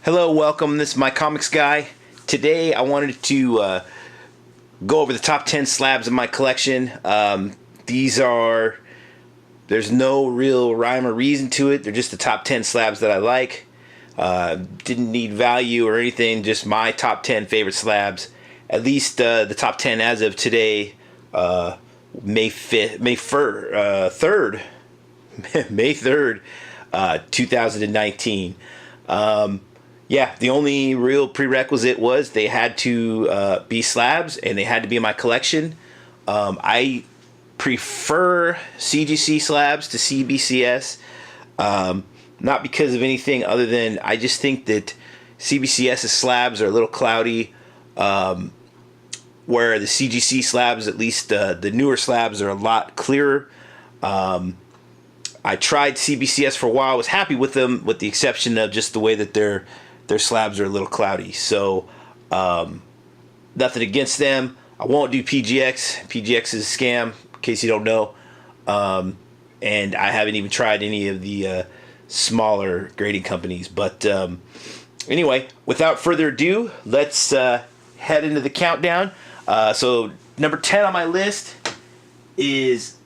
Hello, welcome. This is My Comics Guy. Today I wanted to go over the top 10 slabs of my collection. These are, there's no real rhyme or reason to it. They're just the top 10 slabs that I like. Didn't need value or anything, just my top 10 favorite slabs. At least the top 10 as of today, May 5th, May 3rd, May 3rd, 2019. Yeah, the only real prerequisite was they had to be slabs and they had to be in my collection. I prefer CGC slabs to CBCS, not because of anything other than I just think that CBCS's slabs are a little cloudy, where the CGC slabs, at least the newer slabs, are a lot clearer. I tried CBCS for a while. I was happy with them, with the exception of just the way that their slabs are a little cloudy. So nothing against them. I won't do PGX. PGX is a scam, in case you don't know. And I haven't even tried any of the smaller grading companies. But anyway, without further ado, let's head into the countdown. So number 10 on my list is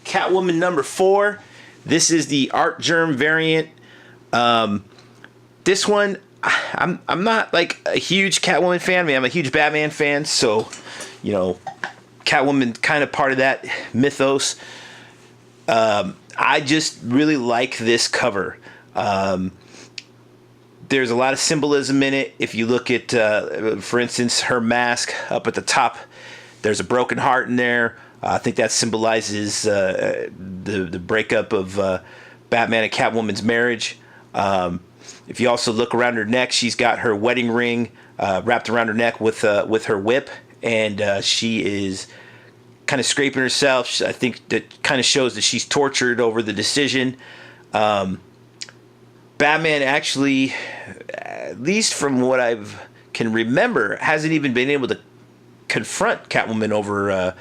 Catwoman number 4. This is the Artgerm variant. This one, I'm not like a huge Catwoman fan. I mean, I'm a huge Batman fan, so you know, Catwoman kind of part of that mythos. I just really like this cover. There's a lot of symbolism in it. If you look at, for instance, her mask up at the top, there's a broken heart in there. I think that symbolizes the breakup of Batman and Catwoman's marriage. If you also look around her neck, she's got her wedding ring wrapped around her neck with her whip, and she is kind of scraping herself. I think that kind of shows that she's tortured over the decision. Batman actually, at least from what I can remember, hasn't even been able to confront Catwoman over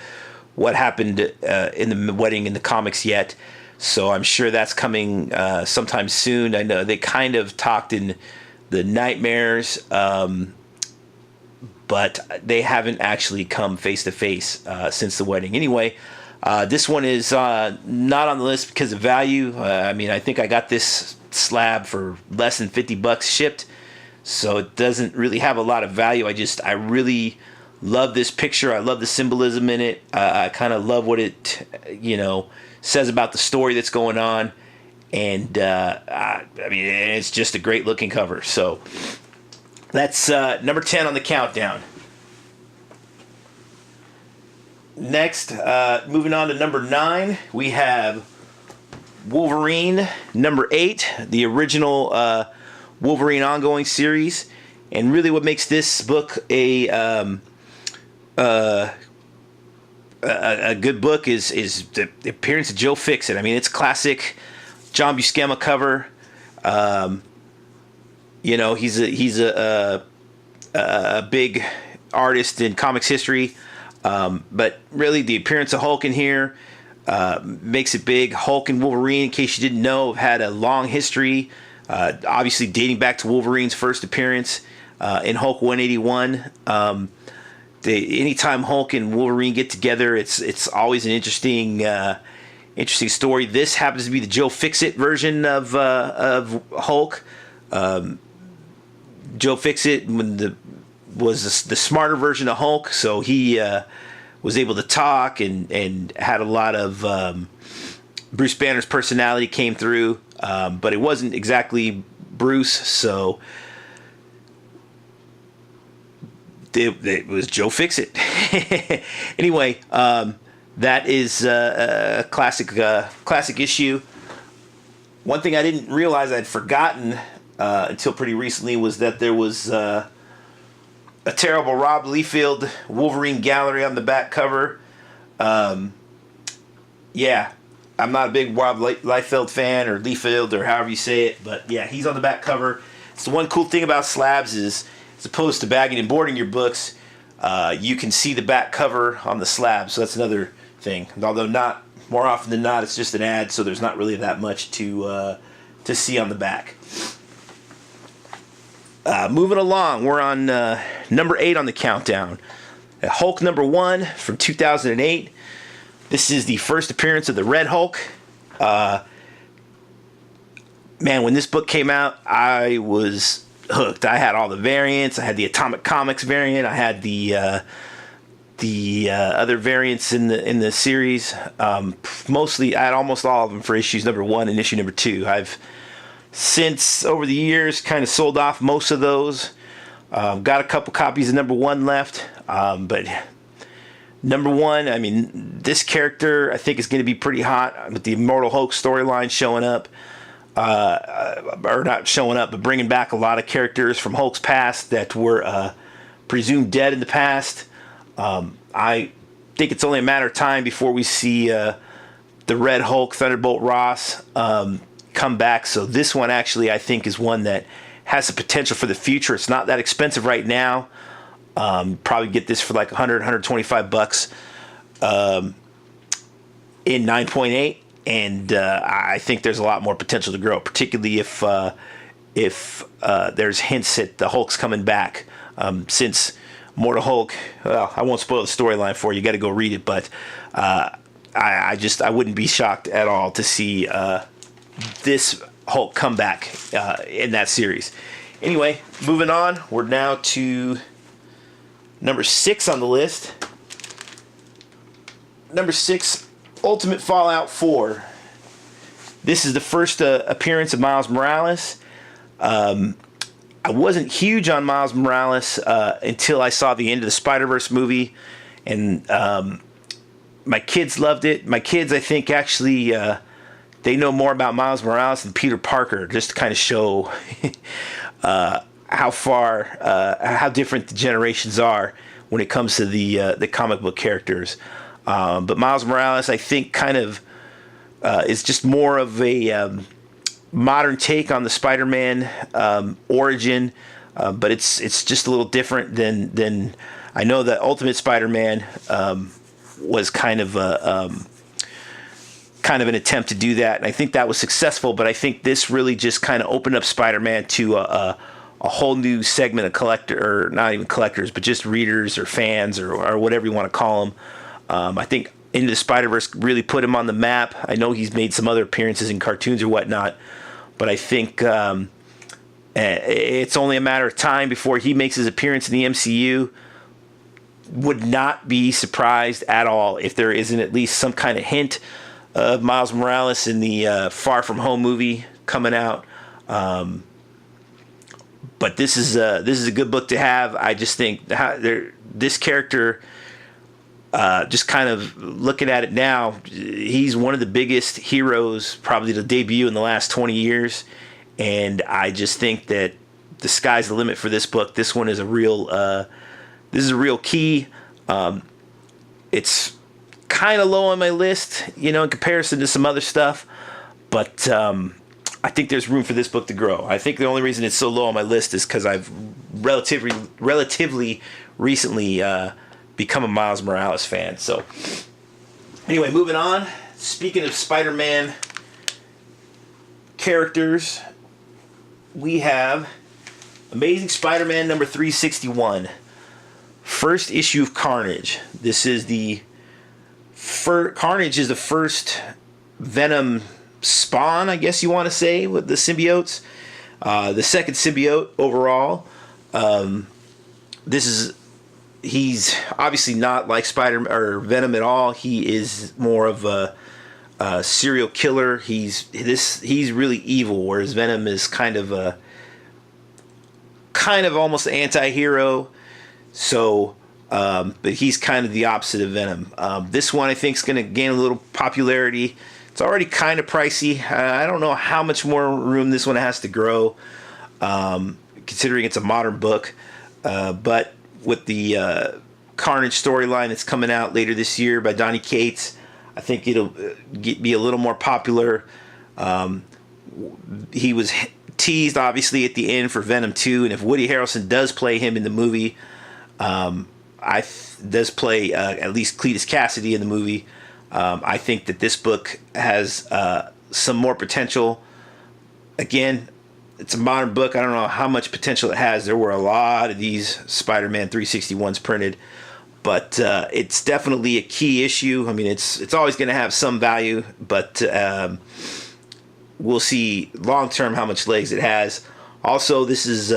what happened in the wedding in the comics yet. So I'm sure that's coming sometime soon. I know they kind of talked in the Nightmares, but they haven't actually come face to face since the wedding. Anyway, this one is not on the list because of value. I mean, I think I got this slab for less than $50 shipped, so it doesn't really have a lot of value. I really love this picture. I love the symbolism in it. I kind of love what it, says about the story that's going on, and I mean, it's just a great looking cover. So that's number 10 on the countdown. Next, moving on to number 9, we have Wolverine number 8, the original Wolverine ongoing series. And really what makes this book a good book is the appearance of Joe Fixit. I mean, it's classic John Buscema cover. He's a big artist in comics history. But really, the appearance of Hulk in here makes it big. Hulk and Wolverine, in case you didn't know, have had a long history. Obviously, dating back to Wolverine's first appearance in Hulk 181. Anytime Hulk and Wolverine get together, it's always an interesting story. This happens to be the Joe Fixit version of Hulk. Joe Fixit was the smarter version of Hulk, so he was able to talk and had a lot of Bruce Banner's personality came through, but it wasn't exactly Bruce, so it was Joe Fixit. Anyway, that is a classic issue. One thing I didn't realize I'd forgotten until pretty recently was that there was a terrible Rob Liefeld Wolverine gallery on the back cover. Yeah, I'm not a big Rob Liefeld fan, or Liefeld, or however you say it, but yeah, he's on the back cover. It's the one cool thing about slabs is, as opposed to bagging and boarding your books, you can see the back cover on the slab, so that's another thing. Although not more often than not, it's just an ad, so there's not really that much to see on the back. Moving along, we're on number 8 on the countdown. Hulk number 1 from 2008. This is the first appearance of the Red Hulk. Man, when this book came out, I was hooked. I had all the variants. I had the Atomic Comics variant. I had the other variants in the series. Mostly, I had almost all of them for issues number 1 and issue number 2. I've since over the years kind of sold off most of those. Got a couple copies of number 1 left, but number 1, I mean, this character I think is going to be pretty hot with the Immortal Hulk storyline showing up. Or not showing up, but bringing back a lot of characters from Hulk's past that were presumed dead in the past. I think it's only a matter of time before we see the Red Hulk, Thunderbolt Ross, come back. So this one actually I think is one that has the potential for the future. It's not that expensive right now. Probably get this for like $125 in 9.8. And I think there's a lot more potential to grow, particularly if there's hints that the Hulk's coming back. Since Mortal Hulk, well, I won't spoil the storyline for you. You got to go read it, but I wouldn't be shocked at all to see this Hulk come back in that series. Anyway, moving on. We're now to number 6 on the list. Number 6. Ultimate Fallout 4. This is the first appearance of Miles Morales. I wasn't huge on Miles Morales until I saw the end of the Spider-Verse movie, and my kids loved it. My kids, I think, actually they know more about Miles Morales than Peter Parker, just to kind of show how different the generations are when it comes to the comic book characters. But Miles Morales, I think, kind of is just more of a modern take on the Spider-Man origin, but it's just a little different than I know that Ultimate Spider-Man was kind of an attempt to do that, and I think that was successful. But I think this really just kind of opened up Spider-Man to a whole new segment of collector, or not even collectors, but just readers or fans or whatever you want to call them. I think Into the Spider-Verse really put him on the map. I know he's made some other appearances in cartoons or whatnot, but I think it's only a matter of time before he makes his appearance in the MCU. Would not be surprised at all if there isn't at least some kind of hint of Miles Morales in the Far From Home movie coming out. But this is a good book to have. I just think this character. Just kind of looking at it now, he's one of the biggest heroes probably to debut in the last 20 years. And I just think that the sky's the limit for this book. This one is a real key. It's kind of low on my list, in comparison to some other stuff. But I think there's room for this book to grow. I think the only reason it's so low on my list is because I've relatively recently become a Miles Morales fan. So anyway, moving on. Speaking of Spider-Man characters, we have Amazing Spider-Man number 361. First issue of Carnage. This is Carnage is the first Venom spawn, I guess you want to say, with the symbiotes. The second symbiote overall. He's obviously not like Spider or Venom at all. He is more of a serial killer. He's really evil, whereas Venom is kind of almost an anti-hero. So, but he's kind of the opposite of Venom. This one I think is going to gain a little popularity. It's already kind of pricey. I don't know how much more room this one has to grow, considering it's a modern book. But with the Carnage storyline that's coming out later this year by Donny Cates, I think it'll be a little more popular. He was teased, obviously, at the end for Venom 2, and if Woody Harrelson does play him in the movie, does play at least Cletus Cassidy in the movie, I think that this book has some more potential. Again, it's a modern book. I don't know how much potential it has. There were a lot of these Spider-Man 361s printed, but it's definitely a key issue. I mean, it's always going to have some value, but we'll see long term how much legs it has. Also, this is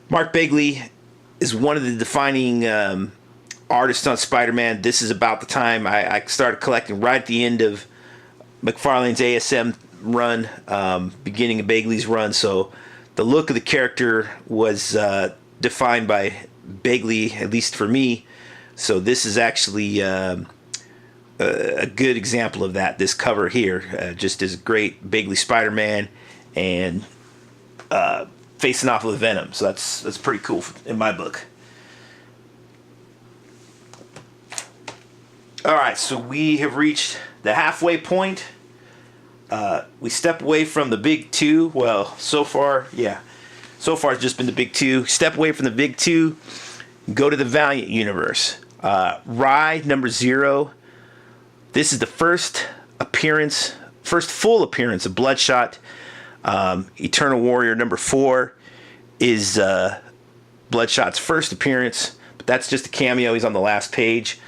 Mark Bagley is one of the defining artists on Spider-Man. This is about the time I started collecting, right at the end of McFarlane's ASM run, beginning of Bagley's run. So the look of the character was defined by Bagley, at least for me. So this is actually a good example of that. This cover here just is a great Bagley Spider-Man and facing off with Venom. So that's pretty cool in my book. All right, so we have reached the halfway point. We step away from the big two. Well, so far it's just been the big two. Step away from the big two, go to the Valiant universe. Rye number 0. This is the first full appearance of Bloodshot. Eternal Warrior number 4 is Bloodshot's first appearance, but that's just a cameo. He's on the last page.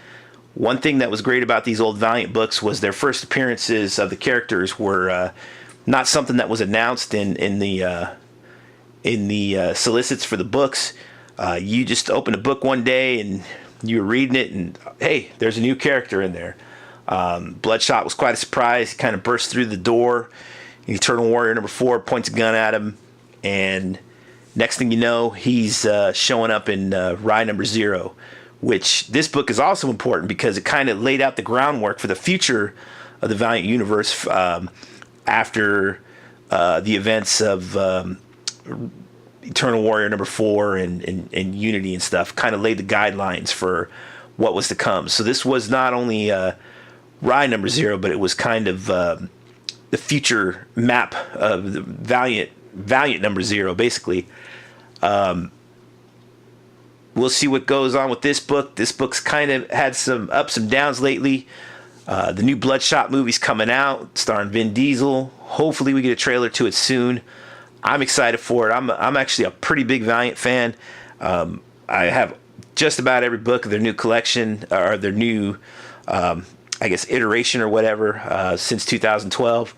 One thing that was great about these old Valiant books was their first appearances of the characters were not something that was announced in the solicits for the books. You just opened a book one day and you were reading it, and hey, there's a new character in there. Bloodshot was quite a surprise. He kind of burst through the door. Eternal Warrior number 4 points a gun at him, and next thing you know, he's showing up in Rye number 0. Which this book is also important because it kind of laid out the groundwork for the future of the Valiant universe after the events of Eternal Warrior number 4 and Unity and stuff. Kind of laid the guidelines for what was to come. So this was not only Rye number 0, but it was kind of the future map of the Valiant number 0, basically. We'll see what goes on with this book. This book's kind of had some ups and downs lately. The new Bloodshot movie's coming out, starring Vin Diesel. Hopefully we get a trailer to it soon. I'm excited for it. I'm actually a pretty big Valiant fan. I have just about every book of their new collection, or their new, I guess, iteration or whatever, since 2012.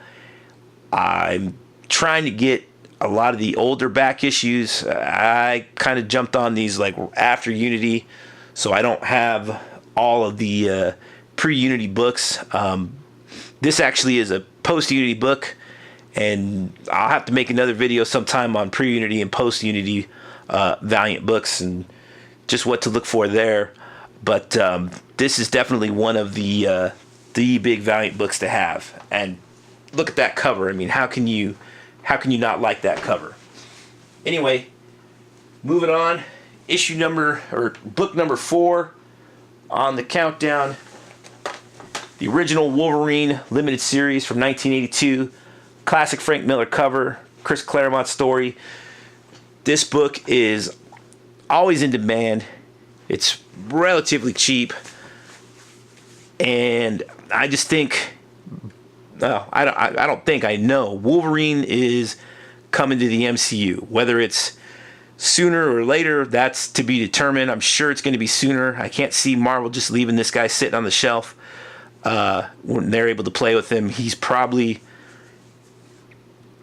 I'm trying to get a lot of the older back issues. I kind of jumped on these like after Unity, so I don't have all of the pre-Unity books. This actually is a post-Unity book, and I'll have to make another video sometime on pre-Unity and post-Unity Valiant books and just what to look for there. But this is definitely one of the big Valiant books to have. And look at that cover. I mean, how can you not like that cover? Anyway, moving on. Book number 4 on the countdown. The original Wolverine limited series from 1982. Classic Frank Miller cover. Chris Claremont story. This book is always in demand. It's relatively cheap. And I just think... I know Wolverine is coming to the MCU. Whether it's sooner or later, that's to be determined. I'm sure it's going to be sooner. I can't see Marvel just leaving this guy sitting on the shelf when they're able to play with him. He's probably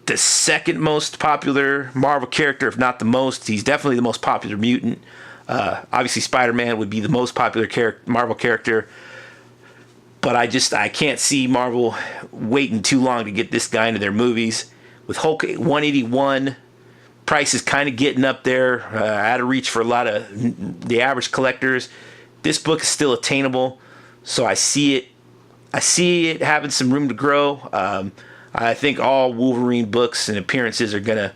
the second most popular Marvel character, if not the most. He's definitely the most popular mutant. Obviously, Spider-Man would be the most popular Marvel character. But I can't see Marvel waiting too long to get this guy into their movies. With Hulk 181, price is kind of getting up there, out of reach for a lot of the average collectors. This book is still attainable, so I see it having some room to grow. I think all Wolverine books and appearances are gonna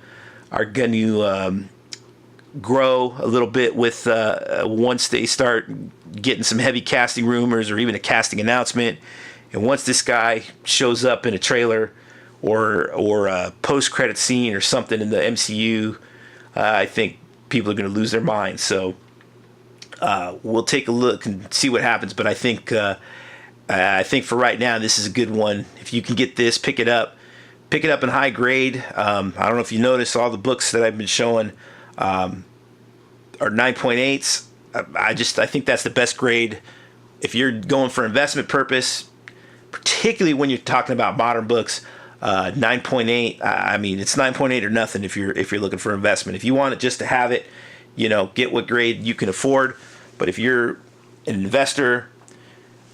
grow a little bit with once they start getting some heavy casting rumors or even a casting announcement, and once this guy shows up in a trailer or a post-credit scene or something in the MCU, I think people are going to lose their minds. So we'll take a look and see what happens. But I think for right now, this is a good one. If you can get this, pick it up. pick it up in high grade. I don't know if you noticed, all the books that I've been showing are 9.8s. I think that's the best grade if you're going for investment purpose, particularly when you're talking about modern books. 9.8. I mean, it's 9.8 or nothing if you're looking for investment. If you want it just to have it, get what grade you can afford. But if you're an investor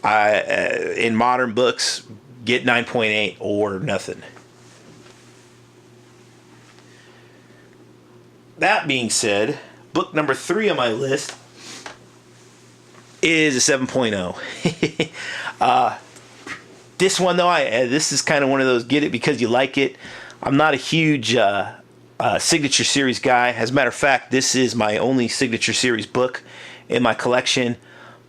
in modern books, get 9.8 or nothing. That being said, book number 3 on my list is a 7.0. This one, though, this is kind of one of those get it because you like it. I'm not a huge Signature Series guy. As a matter of fact, this is my only Signature Series book in my collection.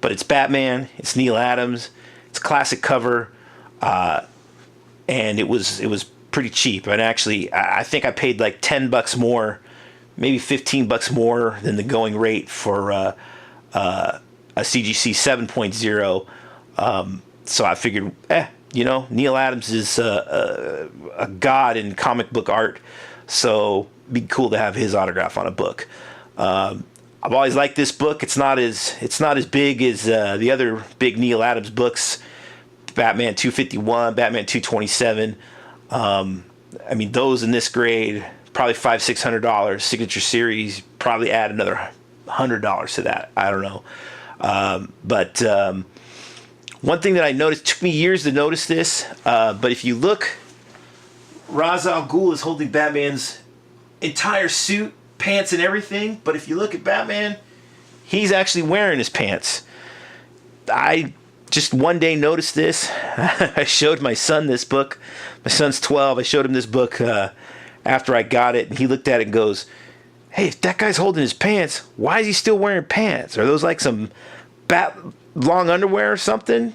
But it's Batman. It's Neal Adams. It's a classic cover, and it was pretty cheap. And actually, I think I paid like $10 more, maybe $15 more than the going rate for a CGC 7.0. So I figured, Neal Adams is a god in comic book art, so it'd be cool to have his autograph on a book. I've always liked this book. It's not as big as the other big Neal Adams books, Batman 251, Batman 227. I mean, those in this grade, probably $500-600. Signature Series, probably add another $100 to that. I don't know. But one thing that I noticed, took me years to notice this, but if you look, Ra's al Ghul is holding Batman's entire suit, pants and everything, but if you look at Batman, he's actually wearing his pants. I just one day noticed this. I showed my son this book. My son's 12. I showed him this book after I got it, and he looked at it and goes, "Hey, if that guy's holding his pants, why is he still wearing pants? Are those like some long underwear or something?"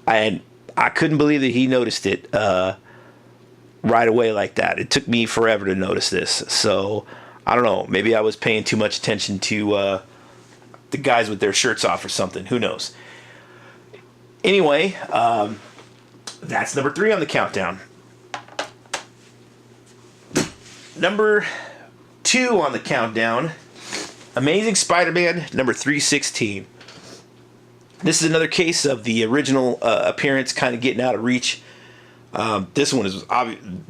And I couldn't believe that he noticed it right away like that. It took me forever to notice this. So I don't know. Maybe I was paying too much attention to the guys with their shirts off or something. Who knows? Anyway, that's number 3 on the countdown. Number 2 on the countdown, Amazing Spider-Man number 316. This is another case of the original appearance kind of getting out of reach. This one is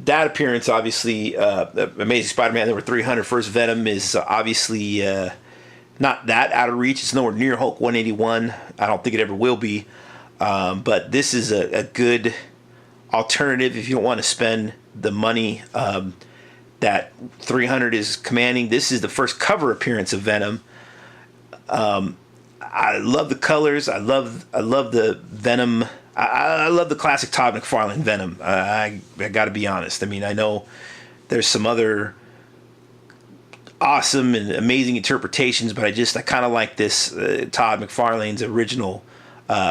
that appearance, obviously. Amazing Spider-Man number 300, First Venom, is obviously not that out of reach. It's nowhere near Hulk 181. I don't think it ever will be. But this is a good alternative if you don't want to spend the money that 300 is commanding. This is the first cover appearance of Venom. I love the colors. I love the Venom. I love the classic Todd McFarlane Venom. I got to be honest. I mean, I know there's some other awesome and amazing interpretations, but I kind of like this Todd McFarlane's original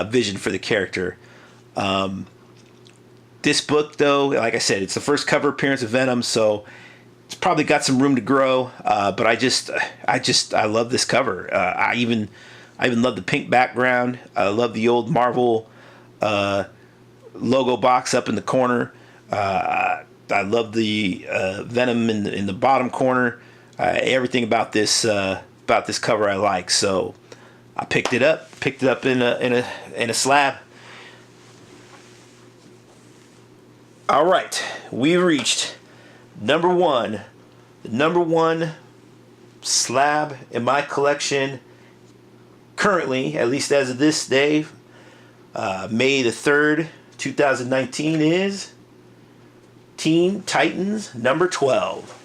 vision for the character. This book, though, like I said, it's the first cover appearance of Venom, so it's probably got some room to grow. But I love this cover. I even love the pink background. I love the old Marvel logo box up in the corner. I love the Venom in the bottom corner. Everything about this cover I like. So I picked it up in a slab. All right, we reached number 1, the number 1 slab in my collection currently, at least as of this day, May the 3rd, 2019, is Teen Titans number 12.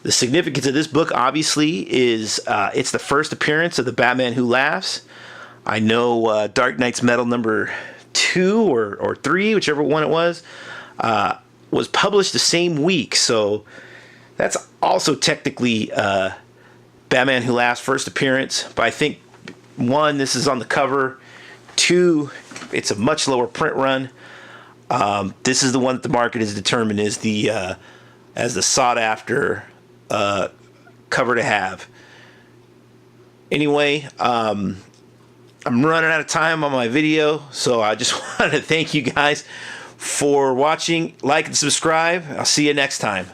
The significance of this book, obviously, is it's the first appearance of the Batman Who Laughs. I know Dark Knight's Metal number 2 or 3, whichever one it was published the same week. So that's also technically Batman Who Laughs' first appearance. But I think, 1, this is on the cover. 2, it's a much lower print run. This is the one that the market has determined is as the sought after cover to have. Anyway, I'm running out of time on my video, so I just want to thank you guys for watching. Like and subscribe. I'll see you next time.